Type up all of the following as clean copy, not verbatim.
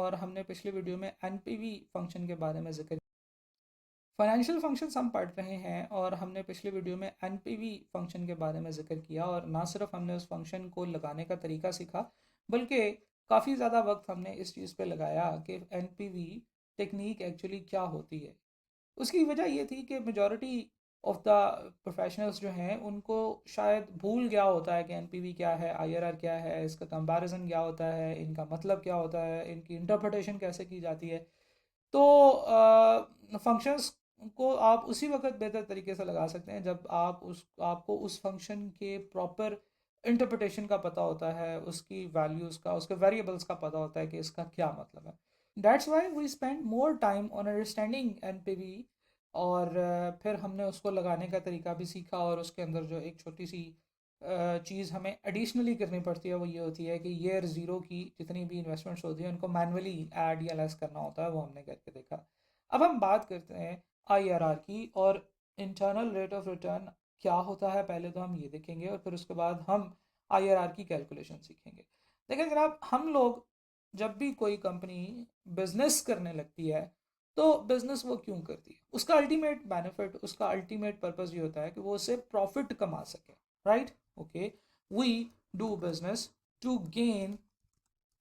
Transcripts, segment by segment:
और हमने पिछली वीडियो में एनपीवी फंक्शन के बारे में जिक्र। फाइनेंशियल फंक्शंस हम पढ़ रहे हैं और हमने पिछली वीडियो में एनपीवी फंक्शन के बारे में जिक्र किया, और ना सिर्फ हमने उस फंक्शन को लगाने का तरीका सीखा, बल्कि काफ़ी ज़्यादा वक्त हमने इस चीज़ पे लगाया कि एनपीवी टेक्निक एक्चुअली क्या होती है। उसकी वजह ये थी कि मेजॉरिटी ऑफ द प्रोफेशनल्स जो हैं उनको शायद भूल गया होता है कि एनपीवी क्या है, आईआरआर क्या है, इसका कंपैरिजन क्या होता है, इनका मतलब क्या होता है, इनकी इंटरप्रिटेशन कैसे की जाती है। तो फंक्शंस को आप उसी वक्त बेहतर तरीके से लगा सकते हैं जब आपको उस फंक्शन के प्रॉपर इंटरप्रिटेशन का पता होता है, उसकी वैल्यूज़ का, उसके वेरिएबल्स का पता होता है कि इसका क्या मतलब है। That's why we spend more time on understanding NPV. और फिर हमने उसको लगाने का तरीका भी सीखा, और उसके अंदर जो एक छोटी सी चीज़ हमें एडिशनली करनी पड़ती है वो ये होती है कि ईयर ज़ीरो की जितनी भी इन्वेस्टमेंट्स होती हैं उनको मैनुअली ऐड या लेस करना होता है, वो हमने करके देखा। अब हम बात करते हैं आईआरआर की, और इंटरनल रेट ऑफ रिटर्न क्या होता है पहले तो हम ये देखेंगे, और फिर उसके बाद हम आईआरआर की कैलकुलेशन सीखेंगे। देखिए जनाब, हम लोग जब भी कोई कंपनी बिजनेस करने लगती है तो बिजनेस वो क्यों करती है, उसका अल्टीमेट बेनिफिट, उसका अल्टीमेट पर्पस ये होता है कि वो उससे प्रॉफिट कमा सके। Right, okay, we do business to gain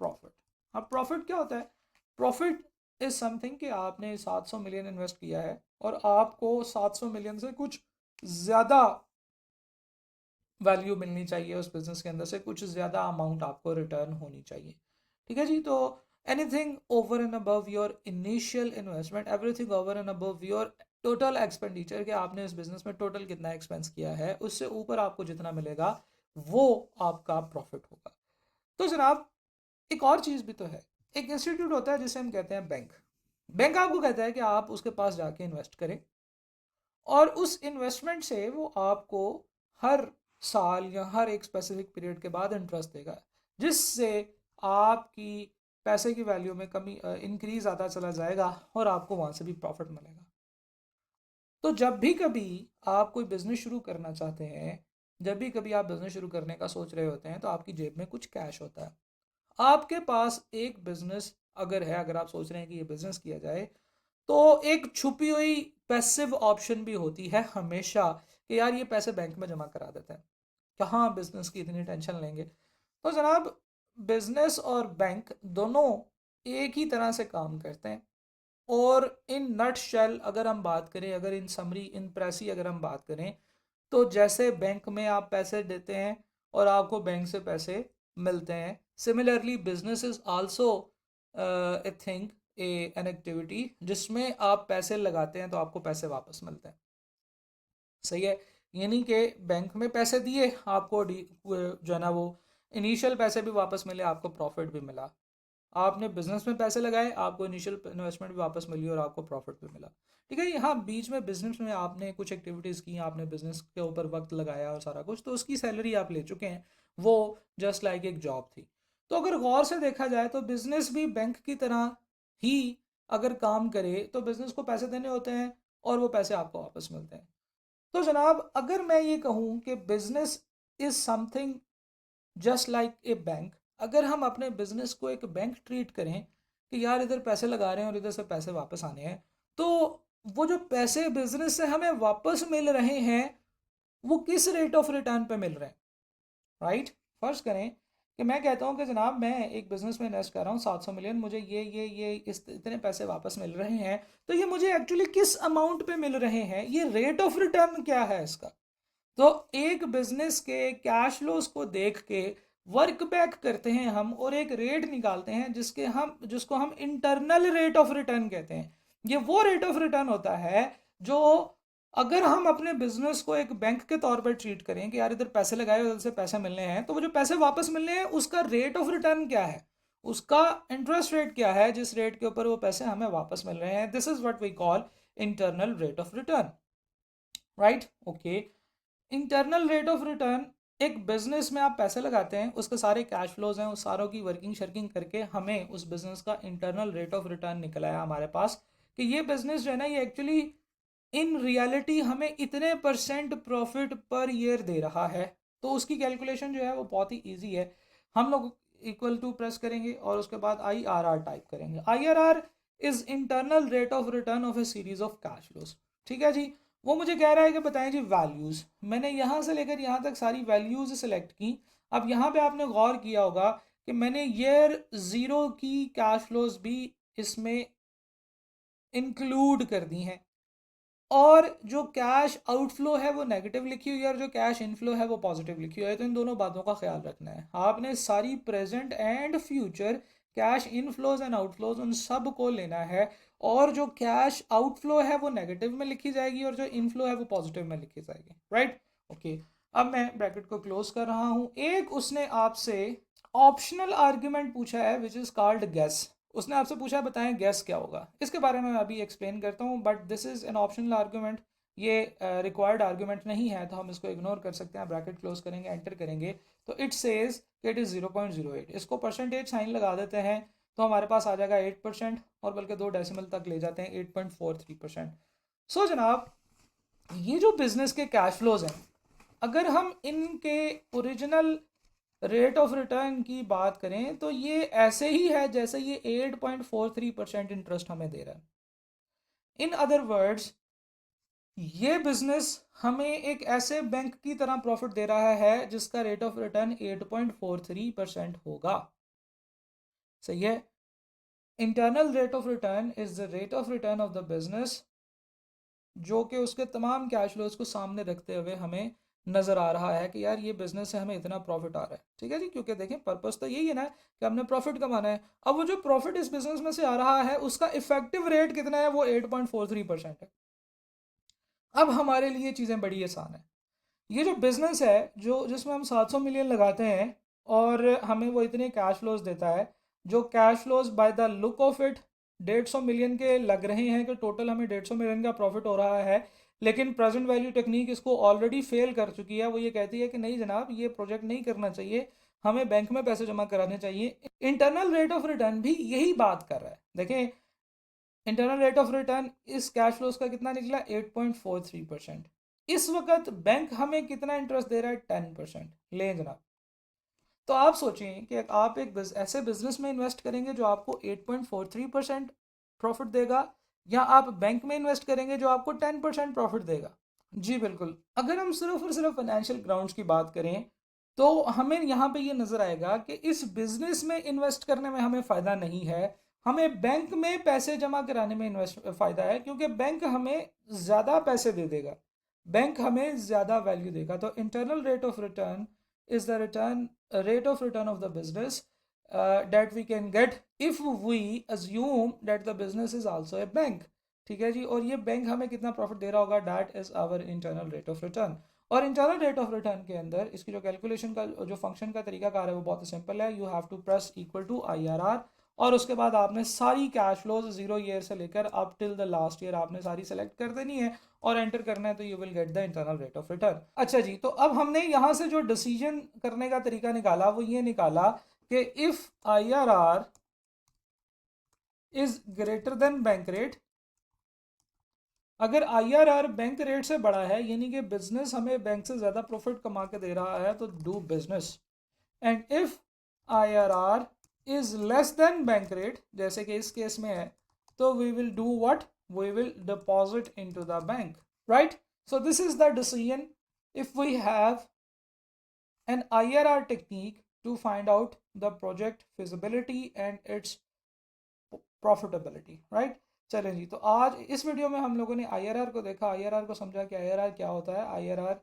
profit. अब प्रॉफिट क्या होता है? प्रॉफिट इज समथिंग कि आपने 700 मिलियन इन्वेस्ट किया है और आपको 700 मिलियन से कुछ ज़्यादा वैल्यू मिलनी चाहिए, उस बिजनेस के अंदर से कुछ ज़्यादा अमाउंट आपको रिटर्न होनी चाहिए। ठीक है जी। तो anything over and above your initial investment, everything over and above your total expenditure, कि आपने इस बिजनेस में टोटल कितना एक्सपेंस किया है, उससे ऊपर आपको जितना मिलेगा वो आपका प्रॉफिट होगा। तो जनाब, एक और चीज़ भी तो है। एक इंस्टीट्यूट होता है जिसे हम कहते हैं बैंक। बैंक आपको कहता है कि आप उसके पास जाके इन्वेस्ट करें, और उस इन्वेस्टमेंट से वो आपको हर साल या हर एक स्पेसिफिक पीरियड के बाद इंटरेस्ट देगा, जिससे आपकी पैसे की वैल्यू में कमी इंक्रीज आता चला जाएगा और आपको वहाँ से भी प्रॉफिट मिलेगा। तो जब भी कभी आप कोई बिज़नेस शुरू करना चाहते हैं, जब भी कभी आप बिज़नेस शुरू करने का सोच रहे होते हैं, तो आपकी जेब में कुछ कैश होता है। आपके पास एक बिज़नेस अगर है, अगर आप सोच रहे हैं कि ये बिज़नेस किया जाए, तो एक छुपी हुई पैसिव ऑप्शन भी होती है हमेशा कि यार ये पैसे बैंक में जमा करा देते हैं, कहाँ बिजनेस की इतनी टेंशन लेंगे। तो जनाब, बिजनेस और बैंक दोनों एक ही तरह से काम करते हैं। और इन नट शेल अगर हम बात करें, अगर इन समरी, इन प्रेसी अगर हम बात करें, तो जैसे बैंक में आप पैसे देते हैं और आपको बैंक से पैसे मिलते हैं, similarly business is also a thing, an activity जिसमें आप पैसे लगाते हैं तो आपको पैसे वापस मिलते हैं। सही है। यानी कि बैंक में पैसे दिए आपको जो है ना वो इनिशियल पैसे भी वापस मिले, आपको प्रॉफिट भी मिला। आपने बिजनेस में पैसे लगाए, आपको इनिशियल इन्वेस्टमेंट भी वापस मिली और आपको प्रॉफिट भी मिला। ठीक है। यहाँ बीच में बिजनेस में आपने कुछ एक्टिविटीज़ की, आपने बिजनेस के ऊपर वक्त लगाया और सारा कुछ, तो उसकी सैलरी आप ले चुके हैं, वो जस्ट लाइक एक जॉब थी। तो अगर गौर से देखा जाए तो बिजनेस भी बैंक की तरह ही अगर काम करे तो बिजनेस को पैसे देने होते हैं और वो पैसे आपको वापस मिलते हैं। तो जनाब, अगर मैं ये कहूँ कि business is something just like a bank, अगर हम अपने बिजनेस को एक बैंक ट्रीट करें कि यार इधर पैसे लगा रहे हैं और इधर से पैसे वापस आने हैं, तो वो जो पैसे बिजनेस से हमें वापस मिल रहे हैं वो किस रेट ऑफ रिटर्न पे मिल रहे हैं। राइट। फर्ज करें कि मैं कहता हूँ कि जनाब मैं एक बिजनेस में इन्वेस्ट कर रहा हूँ 700 मिलियन, मुझे ये इस इतने पैसे वापस मिल रहे हैं, तो ये मुझे एक्चुअली किस अमाउंट पे मिल रहे हैं, ये रेट ऑफ रिटर्न क्या है इसका। तो एक बिजनेस के कैश फ्लोज को देख के वर्क बैक करते हैं हम और एक रेट निकालते हैं जिसको हम इंटरनल रेट ऑफ रिटर्न कहते हैं। ये वो रेट ऑफ रिटर्न होता है जो, अगर हम अपने बिजनेस को एक बैंक के तौर पर ट्रीट करें कि यार इधर पैसे लगाए उधर से पैसे मिलने हैं, तो वो जो पैसे वापस मिलने हैं उसका रेट ऑफ रिटर्न क्या है, उसका इंटरेस्ट रेट क्या है, जिस रेट के ऊपर वो पैसे हमें वापस मिल रहे हैं, this is what we call internal rate of return. Right, okay. Internal rate of return, एक बिजनेस में आप पैसे लगाते हैं, उसके सारे कैश फ्लोज हैं, उस सारों की वर्किंग शर्किंग करके हमें उस बिजनेस का इंटरनल रेट ऑफ रिटर्न निकल आया हमारे पास कि ये बिजनेस जो है ना ये एक्चुअली इन रियलिटी हमें इतने परसेंट प्रॉफिट पर ईयर दे रहा है। तो उसकी कैलकुलेशन जो है वो बहुत ही ईजी है। हम लोग इक्वल टू प्रेस करेंगे और उसके बाद IRR टाइप करेंगे। IRR is internal rate of return of A series of cash flows. ठीक है जी। वो मुझे कह रहा है कि बताएं जी वैल्यूज। मैंने यहाँ से लेकर यहाँ तक सारी वैल्यूज सेलेक्ट की। अब यहाँ पे आपने गौर किया होगा कि मैंने ईयर ज़ीरो की कैश फ्लोज भी इसमें इंक्लूड कर दी हैं, और जो कैश आउटफ्लो है वो नेगेटिव लिखी हुई है और जो कैश इनफ्लो है वो पॉजिटिव लिखी हुई है। तो इन दोनों बातों का ख्याल रखना है आपने। सारी present and future cash inflows and outflows उन सब को लेना है, और जो कैश आउटफ्लो है वो नेगेटिव में लिखी जाएगी और जो इनफ्लो है वो पॉजिटिव में लिखी जाएगी। Right, okay. अब मैं ब्रैकेट को क्लोज कर रहा हूँ। एक उसने आपसे ऑप्शनल आर्ग्यूमेंट पूछा है विच इज कॉल्ड गेस। उसने आपसे पूछा बताएं गैस क्या होगा। इसके बारे में मैं अभी एक्सप्लेन करता हूँ, but this is an optional argument. ये रिक्वायर्ड आर्गूमेंट नहीं है, तो हम इसको इग्नोर कर सकते हैं। ब्रैकेट क्लोज करेंगे, एंटर करेंगे, तो इट सेज इट इज़ 0.08। इसको परसेंटेज साइन लगा देते हैं तो हमारे पास आ जाएगा 8%, और बल्कि 2 डेसिमल तक ले जाते हैं 8.43%। सो जनाब, ये जो बिजनेस के कैश फ्लोज हैं, अगर हम इनके ओरिजिनल रेट ऑफ रिटर्न की बात करें तो ये ऐसे ही है जैसे ये 8.43% इंटरेस्ट हमें दे रहा है। इन अदर वर्ड्स, ये बिजनेस हमें एक ऐसे बैंक की तरह प्रॉफिट दे रहा है जिसका रेट ऑफ रिटर्न 8.43% होगा। सही है। Internal rate of return is the rate of return of the business जो कि उसके तमाम कैश फ्लोज को सामने रखते हुए हमें नज़र आ रहा है कि यार ये बिजनेस से हमें इतना प्रॉफिट आ रहा है। ठीक है जी, क्योंकि देखें पर्पस तो यही है ना कि हमने प्रॉफिट कमाना है। अब वो जो प्रॉफिट इस बिजनेस में से आ रहा है उसका इफेक्टिव रेट कितना है, वो 8.43% है। अब हमारे लिए चीज़ें बड़ी आसान है। ये जो बिजनेस है जो जिसमें हम 700 मिलियन लगाते हैं और हमें वो इतने कैश फ्लोज देता है, जो cash flows by the look of it 150 million के लग रहे हैं कि टोटल हमें 150 मिलियन का प्रॉफिट हो रहा है, लेकिन प्रेजेंट वैल्यू टेक्निक इसको ऑलरेडी फेल कर चुकी है। वो ये कहती है कि नहीं जनाब, ये प्रोजेक्ट नहीं करना चाहिए, हमें बैंक में पैसे जमा कराने चाहिए। इंटरनल रेट ऑफ रिटर्न भी यही बात कर रहा है। देखें, इंटरनल रेट ऑफ रिटर्न इस कैश फ्लोज का कितना निकला, 8.43%। इस वक्त बैंक हमें कितना इंटरेस्ट दे रहा है, 10%। लें जनाब, तो आप सोचें कि आप एक ऐसे बिजनेस में इन्वेस्ट करेंगे जो आपको 8.43% प्रॉफिट देगा, या आप बैंक में इन्वेस्ट करेंगे जो आपको 10% प्रॉफिट देगा। जी बिल्कुल। अगर हम सिर्फ और सिर्फ फाइनेंशियल ग्राउंड्स की बात करें तो हमें यहाँ पे ये नज़र आएगा कि इस बिजनेस में इन्वेस्ट करने में हमें फ़ायदा नहीं है, हमें बैंक में पैसे जमा कराने में इन्वेस्ट फ़ायदा है, क्योंकि बैंक हमें ज़्यादा पैसे दे देगा, बैंक हमें ज़्यादा वैल्यू देगा। तो internal rate of return is the return rate of return of the business that we can get if we assume that the business is also a bank। ठीक है जी, और ये बैंक हमें कितना प्रॉफिट दे रहा होगा, that is our internal rate of return. और इंटरनल रेट ऑफ रिटर्न के अंदर इसकी जो कैलकुलेशन का जो फंक्शन का तरीका कार है वो बहुत सिंपल है। You have to press equal to IRR, और उसके बाद आपने सारी कैश फ्लोज 0 ईयर से लेकर up till the last year आपने सारी सेलेक्ट कर देनी है और एंटर करना है, तो you will get the internal rate of return. अच्छा जी, तो अब हमने यहाँ से जो डिसीजन करने का तरीका निकाला वो ये निकाला कि if IRR is greater than bank rate, अगर IRR बैंक रेट से बड़ा है यानी कि बिजनेस हमें बैंक से ज़्यादा प्रॉफिट कमा के दे रहा है, तो do business. And if IRR is less than bank rate, जैसे कि इस केस में है, तो we will do what, we will deposit into the bank, right? So this is the decision if we have an IRR technique to find out the project feasibility and its profitability, right? चलें जी, तो आज इस video में हम लोगों ने IRR को देखा, IRR को समझा कि IRR क्या होता है, IRR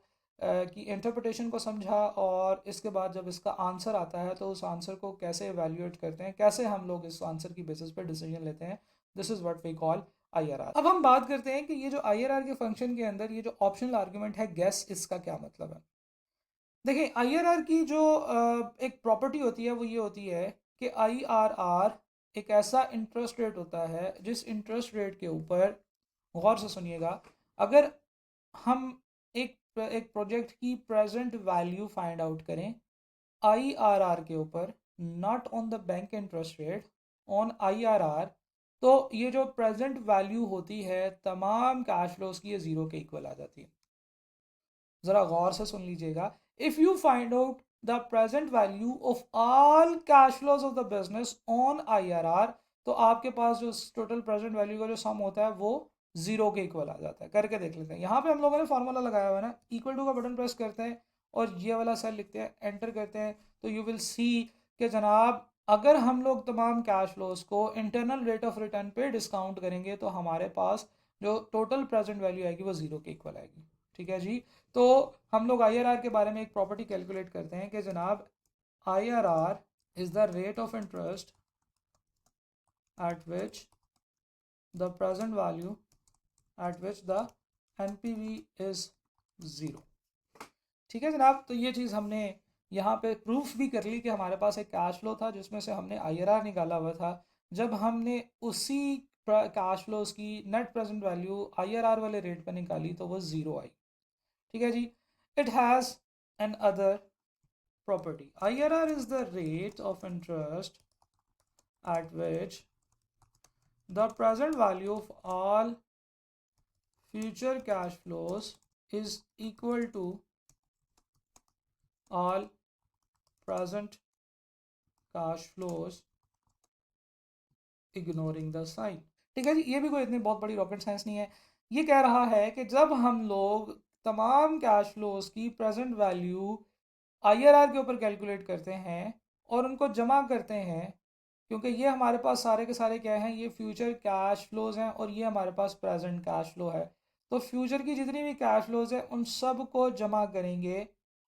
की इंटरप्रिटेशन को समझा, और इसके बाद जब इसका आंसर आता है तो उस आंसर को कैसे एवेल्यूएट करते हैं, कैसे हम लोग इस आंसर की बेसिस पे डिसीजन लेते हैं। This is what we call IRR। अब हम बात करते हैं कि ये जो IRR के फंक्शन के अंदर ये जो ऑप्शनल आर्ग्यूमेंट है गेस, इसका क्या मतलब है। देखिए, IRR की जो एक प्रॉपर्टी होती है वो ये होती है कि IRR एक ऐसा इंटरेस्ट रेट होता है जिस इंटरेस्ट रेट के ऊपर, गौर से सुनिएगा, अगर हम एक प्रोजेक्ट की प्रेजेंट वैल्यू फाइंड आउट करें IRR के ऊपर, not on the bank interest rate, on IRR, तो ये जो प्रेजेंट वैल्यू होती है तमाम कैश फ्लोज की, ये ज़ीरो के इक्वल आ जाती है। ज़रा गौर से सुन लीजिएगा। If you find out the present value of all cash flows of the business on IRR, तो आपके पास जो टोटल प्रेजेंट वैल्यू का जो सम होता है वो जीरो के इक्वल आ जाता है। करके देख लेते हैं। यहाँ पे हम लोगों ने फॉर्मूला लगाया हुआ है ना, इक्वल टू का बटन प्रेस करते हैं और ये वाला सेल लिखते हैं, एंटर करते हैं, तो यू विल सी कि जनाब अगर हम लोग तमाम कैश फ्लोज को इंटरनल रेट ऑफ रिटर्न पे डिस्काउंट करेंगे तो हमारे पास जो टोटल प्रेजेंट वैल्यू आएगी वो जीरो के इक्वल आएगी। ठीक है जी। तो हम लोग IRR के बारे में एक प्रॉपर्टी कैलकुलेट करते हैं कि जनाब IRR is the rate of interest eight which the present value eight which the NPV is zero. ठीक है जनाब। तो ये चीज़ हमने यहाँ पे प्रूफ भी कर ली कि हमारे पास एक कैश फ्लो था जिसमें से हमने IRR निकाला हुआ था। जब हमने उसी कैश फ्लोज की नेट प्रेजेंट वैल्यू IRR वाले रेट पर निकाली तो वो ज़ीरो आई। ठीक है जी। It has another property. IRR is the rate of interest at which the present value of all future cash flows is equal to all present cash flows ignoring the sign। ठीक है जी। ये भी कोई इतनी बहुत बड़ी rocket science नहीं है। ये कह रहा है कि जब हम लोग तमाम कैश फ्लोज की प्रेजेंट वैल्यू IRR के ऊपर कैलकुलेट करते हैं और उनको जमा करते हैं, क्योंकि ये हमारे पास सारे के सारे क्या हैं, ये फ्यूचर कैश फ्लोज हैं और ये हमारे पास प्रेजेंट कैश फ्लो है। तो फ्यूचर की जितनी भी कैश फ्लोज है उन सब को जमा करेंगे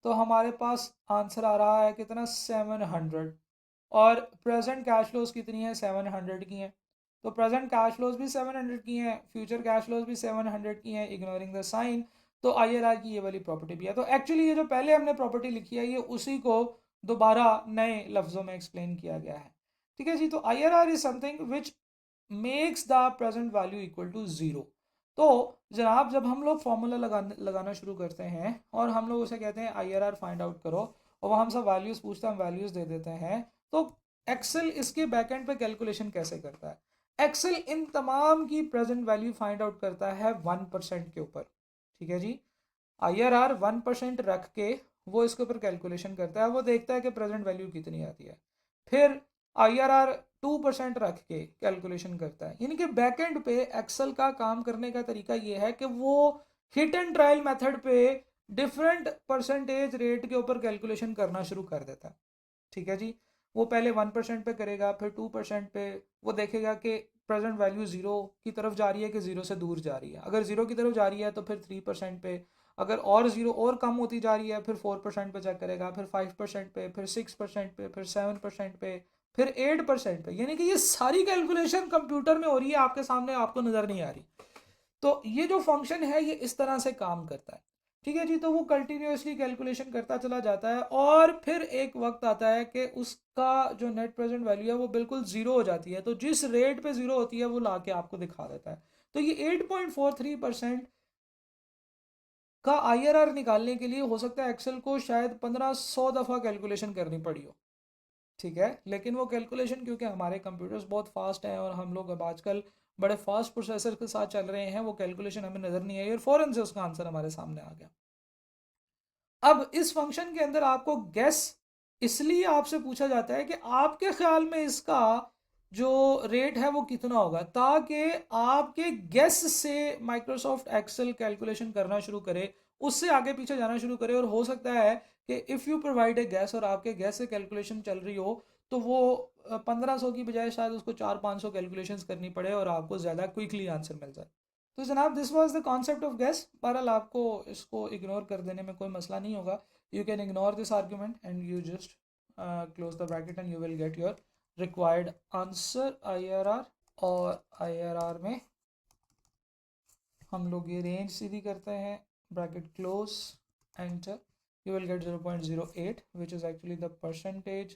तो हमारे पास आंसर आ रहा है कितना, 700। और प्रेजेंट कैश फ्लोज कितनी है, 700 की हैं। तो प्रेजेंट कैश फ्लोज भी 700 की हैं, फ्यूचर कैश फ्लोज भी 700 की हैं, इग्नोरिंग द साइन। तो IRR की ये वाली प्रॉपर्टी भी है। तो एक्चुअली ये जो पहले हमने प्रॉपर्टी लिखी है ये उसी को दोबारा नए लफ्ज़ों में एक्सप्लेन किया गया है। ठीक है जी। तो IRR is something which makes the present value equal to zero. तो जनाब जब हम लोग फॉर्मूला लगाना शुरू करते हैं और हम लोग उसे कहते हैं IRR फाइंड आउट करो और वह हमसे वैल्यूज़ पूछता है, हम वैल्यूज़ दे देते हैं, तो एक्सेल इसके बैकएंड पे कैलकुलेशन कैसे करता है। एक्सेल इन तमाम की प्रेजेंट वैल्यू फाइंड आउट करता है 1% के ऊपर। ठीक है जी। IRR 1% रख के वो इसके ऊपर कैलकुलेशन करता है, वो देखता है कि प्रेजेंट वैल्यू कितनी आती है। फिर IRR 2% रख के कैलकुलेशन करता है। यानी कि बैकएंड पे एक्सेल का काम करने का तरीका ये है कि वो हिट एंड ट्रायल मेथड पे डिफरेंट परसेंटेज रेट के ऊपर कैलकुलेशन करना शुरू कर देता है। ठीक है जी। वो पहले 1% पे करेगा, फिर 2% पे, वो देखेगा कि प्रेजेंट वैल्यू ज़ीरो की तरफ जा रही है कि ज़ीरो से दूर जा रही है। अगर ज़ीरो की तरफ जा रही है तो फिर 3% पे, अगर और ज़ीरो और कम होती जा रही है फिर 4% पे चेक करेगा, फिर 5% पे, फिर 6% पे, फिर 7% पे, फिर 8% पे। यानी कि ये सारी कैलकुलेशन कंप्यूटर में हो रही है, आपके सामने, आपको नज़र नहीं आ रही। तो ये जो फंक्शन है ये इस तरह से काम करता है। ठीक है जी। तो वो कंटिन्यूसली कैलकुलेशन करता चला जाता है और फिर एक वक्त आता है कि उसका जो नेट प्रेजेंट वैल्यू है वो बिल्कुल ज़ीरो हो जाती है। तो जिस रेट पे ज़ीरो होती है वो ला के आपको दिखा देता है। तो ये 8.43% का IRR निकालने के लिए हो सकता है एक्सेल को शायद 1500 दफ़ा कैलकुलेशन करनी पड़ी हो। ठीक है। लेकिन वो कैलकुलेशन क्योंकि हमारे कंप्यूटर्स बहुत फास्ट हैं और हम लोग अब आजकल बड़े फास्ट प्रोसेसर के साथ चल रहे हैं, वो कैलकुलेशन हमें नज़र नहीं आई और फ़ौरन से उसका आंसर हमारे सामने आ गया। अब इस फंक्शन के अंदर आपको गैस इसलिए आपसे पूछा जाता है कि आपके ख्याल में इसका जो रेट है वो कितना होगा, ताकि आपके गैस से माइक्रोसॉफ्ट एक्सेल कैलकुलेशन करना शुरू करे, उससे आगे पीछे जाना शुरू करे। और हो सकता है कि if you provide a gas और आपके गैस से कैलकुलेशन चल रही हो तो वो 1500 की बजाय शायद उसको 400-500 कैलकुलेशंस करनी पड़े और आपको ज़्यादा क्विकली आंसर मिल जाए। तो जनाब this was the concept of gas. बहरहाल आपको इसको इग्नोर कर देने में कोई मसला नहीं होगा। You can ignore this argument and you just close the bracket and you will get your required answer IRR। और IRR में हम लोग ये रेंज सीधी करते हैं, bracket close, enter, you will get 0.08 which is actually the percentage,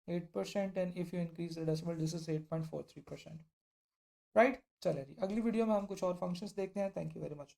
8%, and if you increase the decimal this is 8.43%। Right. चले जी, अगली video में हम कुछ और फंक्शंस देखते हैं। Thank you very much.